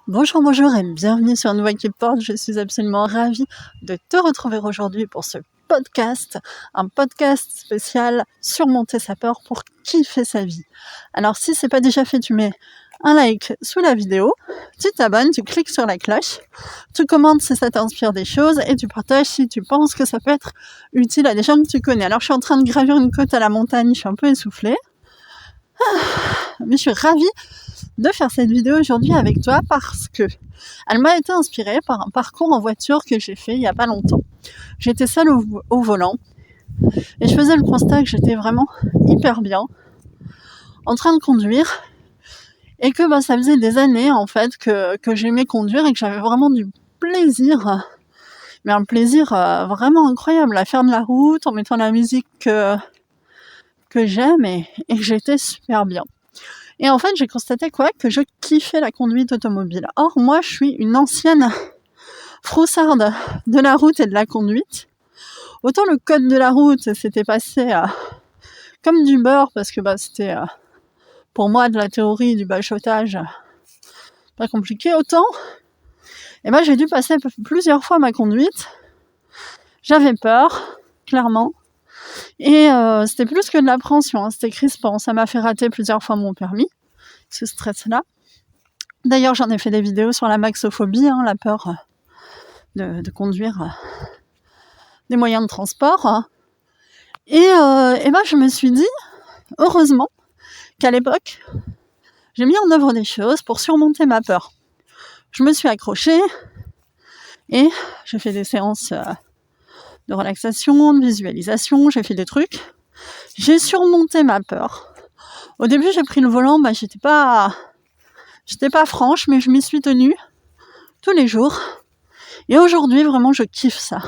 Bonjour et bienvenue sur Une Voix qui porte. Je suis absolument ravie de te retrouver aujourd'hui pour ce podcast, un podcast spécial Surmonter sa peur pour kiffer sa vie. Alors si c'est pas déjà fait, tu mets un like sous la vidéo, tu t'abonnes, tu cliques sur la cloche, tu commentes si ça t'inspire des choses et tu partages si tu penses que ça peut être utile à des gens que tu connais. Alors je suis en train de gravir une côte à la montagne, je suis un peu essoufflée, mais je suis ravie de faire cette vidéo aujourd'hui avec toi parce que elle m'a été inspirée par un parcours en voiture que j'ai fait il y a pas longtemps. J'étais seule au volant et je faisais le constat que j'étais vraiment hyper bien en train de conduire et que ça faisait des années en fait que j'aimais conduire et que j'avais vraiment du plaisir, mais un plaisir vraiment incroyable à faire de la route en mettant la musique que j'aime et que j'étais super bien. Et en fait, j'ai constaté que je kiffais la conduite automobile. Or, moi, je suis une ancienne froussarde de la route et de la conduite. Autant le code de la route, c'était passé comme du beurre, parce que c'était pour moi de la théorie du bachotage pas compliqué. Autant, j'ai dû passer plusieurs fois ma conduite. J'avais peur, clairement. Et c'était plus que de l'appréhension, c'était crispant. Ça m'a fait rater plusieurs fois mon permis, ce stress-là. D'ailleurs, j'en ai fait des vidéos sur la maxophobie, la peur de conduire des moyens de transport. Et je me suis dit, heureusement, qu'à l'époque, j'ai mis en œuvre des choses pour surmonter ma peur. Je me suis accrochée et j'ai fait des séances de relaxation, de visualisation, j'ai fait des trucs. J'ai surmonté ma peur. Au début, j'ai pris le volant, j'étais pas franche, mais je m'y suis tenue tous les jours. Et aujourd'hui, vraiment, je kiffe ça.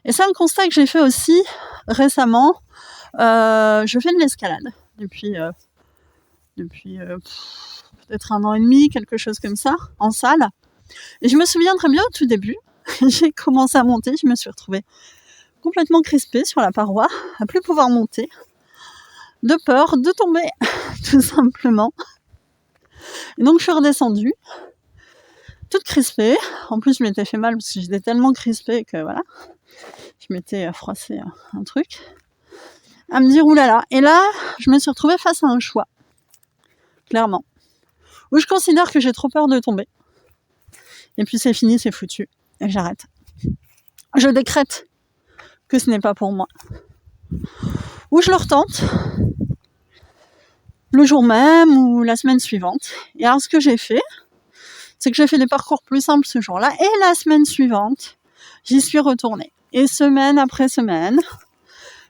Et c'est un constat que j'ai fait aussi récemment. Je fais de l'escalade depuis peut-être 1 an et demi, quelque chose comme ça, en salle. Et je me souviens très bien au tout début, j'ai commencé à monter, je me suis retrouvée complètement crispée sur la paroi, à plus pouvoir monter, de peur de tomber, tout simplement. Et donc je suis redescendue, toute crispée. En plus, je m'étais fait mal parce que j'étais tellement crispée que voilà, je m'étais froissé un truc. À me dire oulala. Et là, je me suis retrouvée face à un choix, clairement, où je considère que j'ai trop peur de tomber. Et puis c'est fini, c'est foutu. Et j'arrête. Je décrète que ce n'est pas pour moi. Ou je le retente le jour même ou la semaine suivante. Et alors ce que j'ai fait, c'est que j'ai fait des parcours plus simples ce jour-là. Et la semaine suivante, j'y suis retournée. Et semaine après semaine,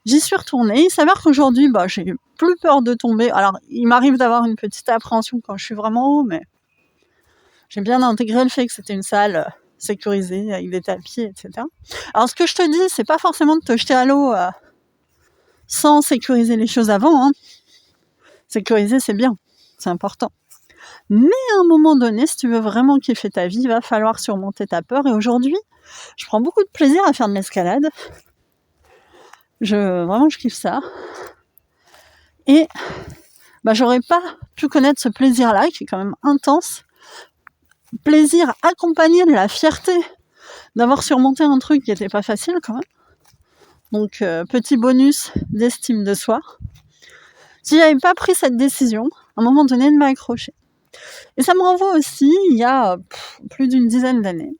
j'y suis retournée. Il s'avère qu'aujourd'hui, j'ai plus peur de tomber. Alors, il m'arrive d'avoir une petite appréhension quand je suis vraiment haut, mais j'ai bien intégré le fait que c'était une salle sécurisée avec des tapis, etc. Alors, ce que je te dis, c'est pas forcément de te jeter à l'eau sans sécuriser les choses avant. Sécuriser, c'est bien, c'est important. Mais à un moment donné, si tu veux vraiment kiffer ta vie, il va falloir surmonter ta peur. Et aujourd'hui, je prends beaucoup de plaisir à faire de l'escalade. Vraiment, je kiffe ça. Et j'aurais pas pu connaître ce plaisir-là, qui est quand même intense. Plaisir accompagné de la fierté d'avoir surmonté un truc qui était pas facile quand même. Donc, petit bonus d'estime de soi. Si j'avais pas pris cette décision, à un moment donné, de m'accrocher. Et ça me renvoie aussi, il y a plus d'une dizaine d'années.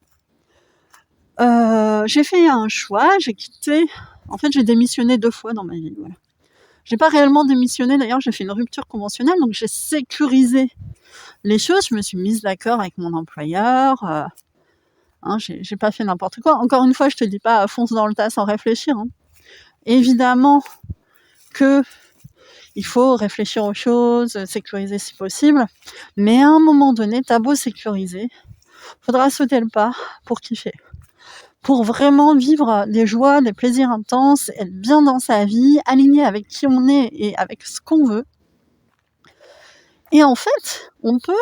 J'ai fait un choix, j'ai démissionné 2 fois dans ma vie. Voilà. J'ai pas réellement démissionné, d'ailleurs, j'ai fait une rupture conventionnelle, donc j'ai sécurisé les choses, je me suis mise d'accord avec mon employeur, j'ai pas fait n'importe quoi. Encore une fois, je te dis pas fonce dans le tas sans réfléchir. Évidemment que il faut réfléchir aux choses, sécuriser si possible, mais à un moment donné, t'as beau sécuriser, faudra sauter le pas pour kiffer. Pour vraiment vivre des joies, des plaisirs intenses, être bien dans sa vie, aligné avec qui on est et avec ce qu'on veut. Et en fait, on peut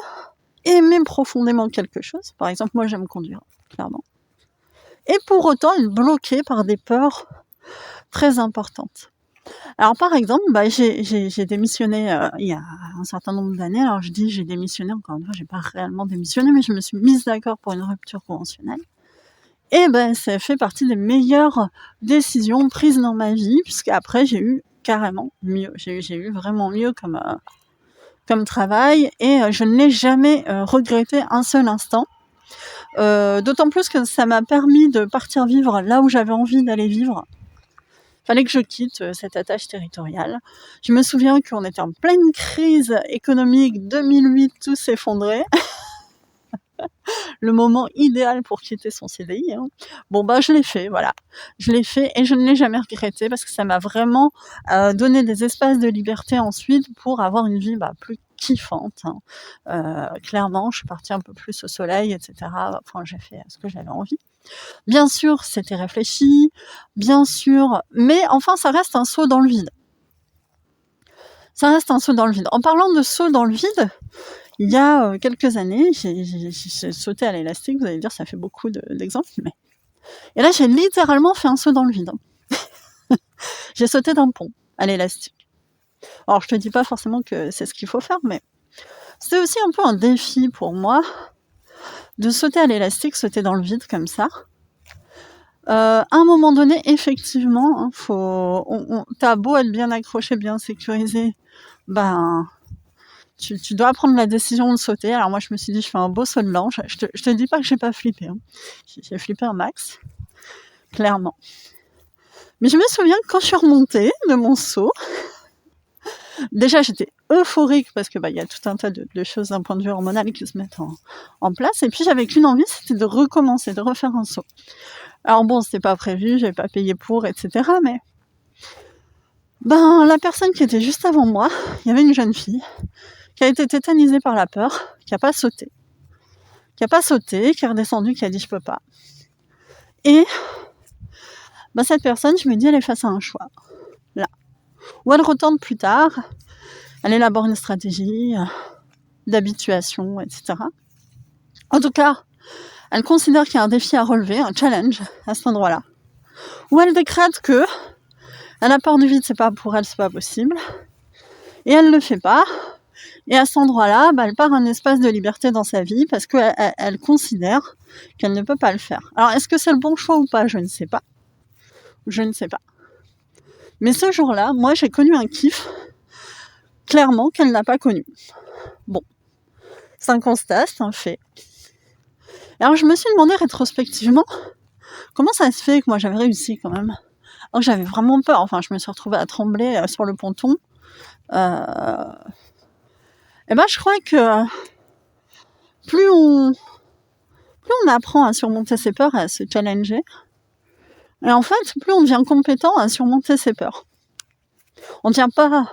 aimer profondément quelque chose. Par exemple, moi j'aime conduire, clairement. Et pour autant être bloqué par des peurs très importantes. Alors par exemple, j'ai démissionné, il y a un certain nombre d'années. Alors je dis j'ai démissionné, encore une fois, j'ai pas réellement démissionné, mais je me suis mise d'accord pour une rupture conventionnelle. Et ça fait partie des meilleures décisions prises dans ma vie, puisqu'après j'ai eu carrément mieux. J'ai eu vraiment mieux comme travail, et je ne l'ai jamais regretté un seul instant. D'autant plus que ça m'a permis de partir vivre là où j'avais envie d'aller vivre. Fallait que je quitte cette attache territoriale. Je me souviens qu'on était en pleine crise économique, 2008, tout s'effondrait. Le moment idéal pour quitter son CDI. Hein. Je l'ai fait, voilà. Je l'ai fait et je ne l'ai jamais regretté parce que ça m'a vraiment donné des espaces de liberté ensuite pour avoir une vie plus kiffante. Hein. Clairement, je suis partie un peu plus au soleil, etc. Enfin, j'ai fait ce que j'avais envie. Bien sûr, c'était réfléchi, bien sûr, mais enfin, ça reste un saut dans le vide. Ça reste un saut dans le vide. En parlant de saut dans le vide, il y a quelques années, j'ai sauté à l'élastique, vous allez dire, ça fait beaucoup d'exemples, mais... Et là, j'ai littéralement fait un saut dans le vide. J'ai sauté d'un pont à l'élastique. Alors, je te dis pas forcément que c'est ce qu'il faut faire, mais c'était aussi un peu un défi pour moi de sauter à l'élastique, sauter dans le vide comme ça. À un moment donné, effectivement, hein, t'as beau être bien accroché, bien sécurisé, tu dois prendre la décision de sauter. Alors moi, je me suis dit, je fais un beau saut de l'ange. Je te dis pas que j'ai pas flippé. Hein. J'ai flippé un max, clairement. Mais je me souviens que quand je suis remontée de mon saut, déjà j'étais euphorique parce que y a tout un tas de choses d'un point de vue hormonal qui se mettent en place. Et puis j'avais qu'une envie, c'était de recommencer, de refaire un saut. Alors bon, c'était pas prévu, j'avais pas payé pour, etc. Mais la personne qui était juste avant moi, il y avait une jeune fille qui a été tétanisée par la peur, qui a pas sauté, qui est redescendue, qui a dit je peux pas. Et cette personne, je me dis, elle est face à un choix, là. Ou elle retente plus tard, elle élabore une stratégie d'habituation, etc. En tout cas, elle considère qu'il y a un défi à relever, un challenge à cet endroit-là. Ou elle décrète que elle a peur du vide, c'est pas pour elle, c'est pas possible. Et elle le fait pas. Et à cet endroit-là, elle part un espace de liberté dans sa vie parce qu'elle considère qu'elle ne peut pas le faire. Alors, est-ce que c'est le bon choix ou pas ? Je ne sais pas. Je ne sais pas. Mais ce jour-là, moi, j'ai connu un kiff, clairement, qu'elle n'a pas connu. Bon. C'est un constat, c'est un fait. Alors, je me suis demandé rétrospectivement comment ça se fait que moi, j'avais réussi quand même. Alors, j'avais vraiment peur. Enfin, je me suis retrouvée à trembler sur le ponton. Je crois que plus on apprend à surmonter ses peurs et à se challenger, et en fait, plus on devient compétent à surmonter ses peurs. On ne devient pas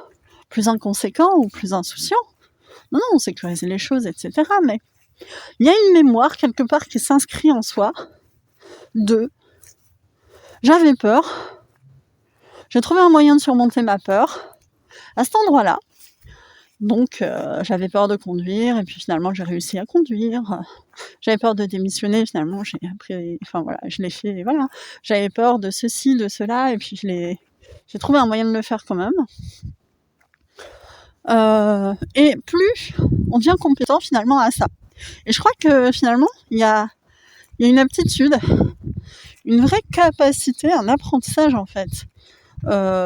plus inconséquent ou plus insouciant. Non, on sécurise les choses, etc. Mais il y a une mémoire quelque part qui s'inscrit en soi de « j'avais peur, j'ai trouvé un moyen de surmonter ma peur à cet endroit-là. Donc, j'avais peur de conduire, et puis finalement, j'ai réussi à conduire. J'avais peur de démissionner, finalement, je l'ai fait, et voilà. J'avais peur de ceci, de cela, et puis j'ai trouvé un moyen de le faire quand même. Et plus on devient compétent finalement à ça. Et je crois que finalement, il y a une aptitude, une vraie capacité, un apprentissage en fait,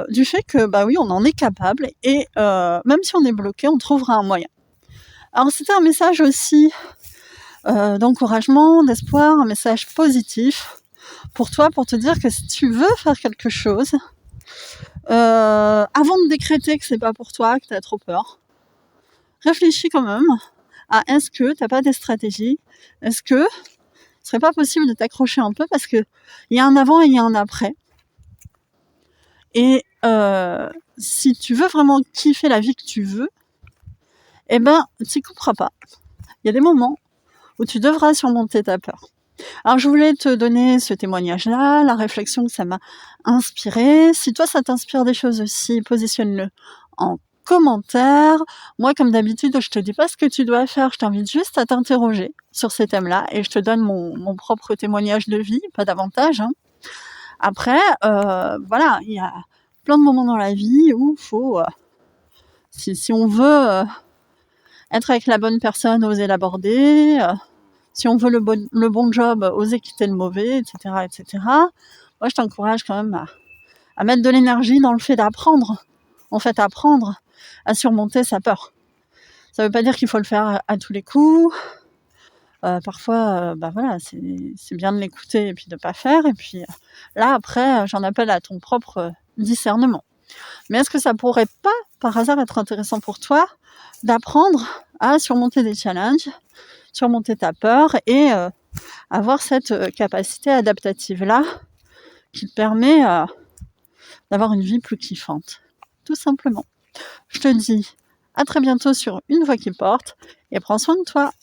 du fait que oui, on en est capable, et même si on est bloqué, on trouvera un moyen. Alors c'était un message aussi d'encouragement, d'espoir, un message positif pour toi, pour te dire que si tu veux faire quelque chose, avant de décréter que c'est pas pour toi, que t'as trop peur, réfléchis quand même à est-ce que t'as pas des stratégies, est-ce que ce serait pas possible de t'accrocher un peu, parce que il y a un avant et il y a un après. Et si tu veux vraiment kiffer la vie que tu veux, t'y couperas pas. Il y a des moments où tu devras surmonter ta peur. Alors je voulais te donner ce témoignage-là, la réflexion que ça m'a inspiré. Si toi ça t'inspire des choses aussi, positionne-le en commentaire. Moi, comme d'habitude, je te dis pas ce que tu dois faire, je t'invite juste à t'interroger sur ces thèmes-là, et je te donne mon propre témoignage de vie, pas davantage. Hein. Après, il y a plein de moments dans la vie où il faut, si on veut être avec la bonne personne, oser l'aborder, si on veut le bon job, oser quitter le mauvais, etc., etc. Moi, je t'encourage quand même à mettre de l'énergie dans le fait d'apprendre, apprendre à surmonter sa peur. Ça veut pas dire qu'il faut le faire à tous les coups. Parfois, voilà, c'est bien de l'écouter et puis de pas faire. Et puis là, après, j'en appelle à ton propre discernement. Mais est-ce que ça pourrait pas, par hasard, être intéressant pour toi d'apprendre à surmonter des challenges, surmonter ta peur et avoir cette capacité adaptative-là qui te permet d'avoir une vie plus kiffante, tout simplement. Je te dis à très bientôt sur Une Voix qui porte et prends soin de toi.